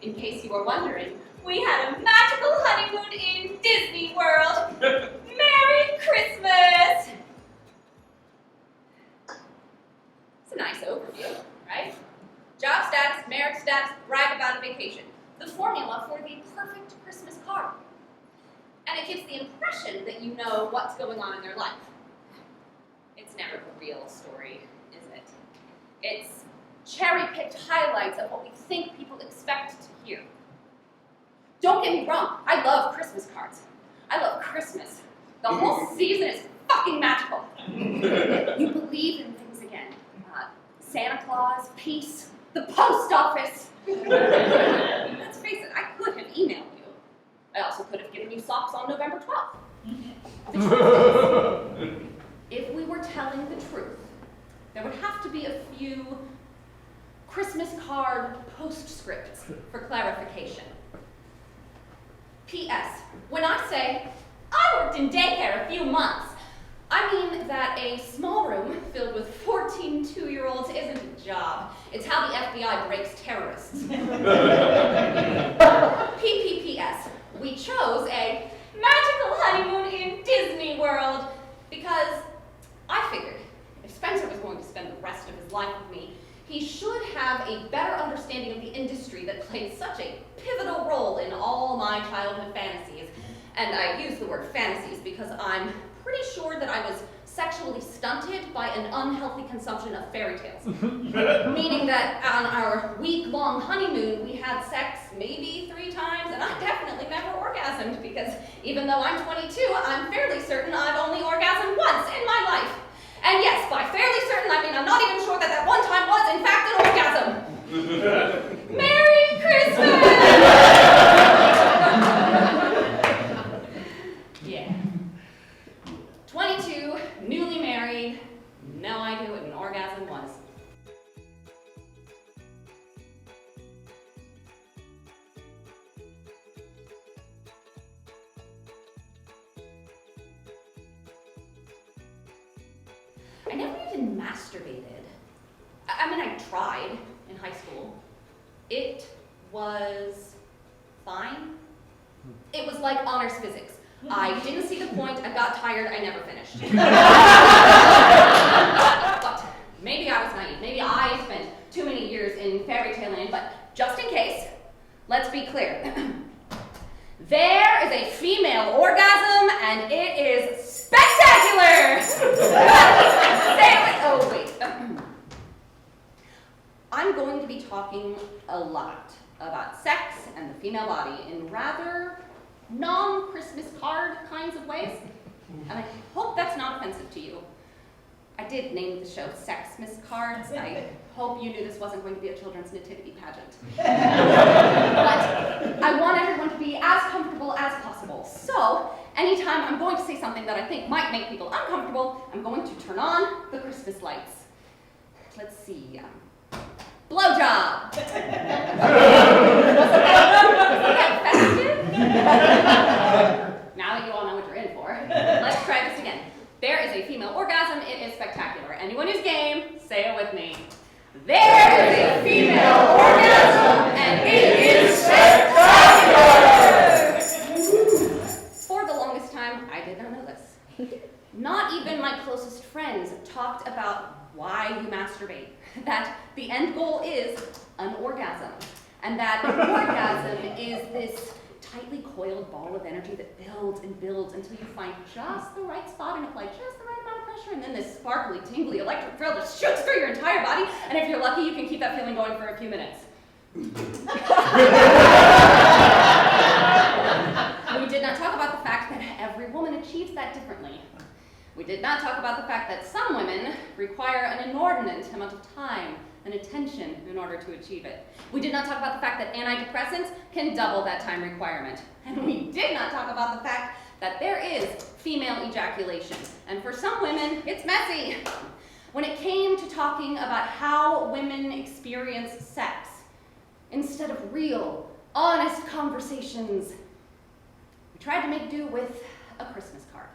In case you were wondering, we had a magical honeymoon in Disney World. Merry Christmas! It's a nice overview, right? Job status, marriage status, brag about a vacation. The formula for the perfect Christmas card. And it gives the impression that you know what's going on in their life. It's never the real story, is it? It's cherry-picked highlights of what we think people expect to hear. Don't get me wrong, I love Christmas cards. I love Christmas. The whole season is fucking magical. You believe in things again. Santa Claus, peace, the post office. Let's face it, I could have emailed you. I also could have given you socks on November 12th. The truth is, if we were telling the truth, there would have to be a few Christmas card postscripts for clarification. P.S. When I say, I worked in daycare a few months, I mean that a small room filled with 14 two-year-olds isn't a job. It's how the FBI breaks terrorists. PPPS. We chose a magical honeymoon in Disney World because I figured if Spencer was going to spend the rest of his life with me, he should have a better understanding of the industry that played such a pivotal role in all my childhood fantasies. And I use the word fantasies because I'm pretty sure that I was sexually stunted by an unhealthy consumption of fairy tales. Meaning that on our week-long honeymoon, we had sex maybe 3 times, and I definitely never orgasmed because even though I'm 22, I'm fairly certain I've only orgasmed once in my life. And yes, by fairly certain, I mean I'm not even sure that that one time was, in fact, an orgasm. Merry Christmas! Yeah. 22, newly married, no idea what an orgasm was. I never even masturbated. I mean, I tried in high school. It was fine. It was like honors physics. I didn't see the point, I got tired, I never finished. But maybe I was naive. Maybe I spent too many years in fairy tale land, but just in case, let's be clear. There is a female orgasm, and it is spectacular! Say it with, oh wait. I'm going to be talking a lot about sex and the female body in rather non-Christmas card kinds of ways, and I hope that's not offensive to you. I did name the show seXmas Cards. I hope you knew this wasn't going to be a children's nativity pageant. But I want everyone to be as comfortable as possible. So, anytime I'm going to say something that I think might make people uncomfortable, I'm going to turn on the Christmas lights. Let's see. Blowjob! Wasn't that festive? Now that you all know what you're in for, let's try this again. There is a female orgasm, it is spectacular. Anyone who's game, say it with me. There is a female orgasm, and it is spectacular! For the longest time, I did not know this. Not even my closest friends talked about why you masturbate. That the end goal is an orgasm. And that an orgasm is this tightly coiled ball of energy that builds and builds until you find just the right spot and apply just the right amount of pressure, and then this sparkly, tingly, electric thrill just shoots through your entire body, and if you're lucky, you can keep that feeling going for a few minutes. We did not talk about the fact that every woman achieves that differently. We did not talk about the fact that some women require an inordinate amount of time and attention in order to achieve it. We did not talk about the fact that antidepressants can double that time requirement. And we did not talk about the fact that there is female ejaculation. And for some women, it's messy. When it came to talking about how women experience sex, instead of real, honest conversations, we tried to make do with a Christmas card.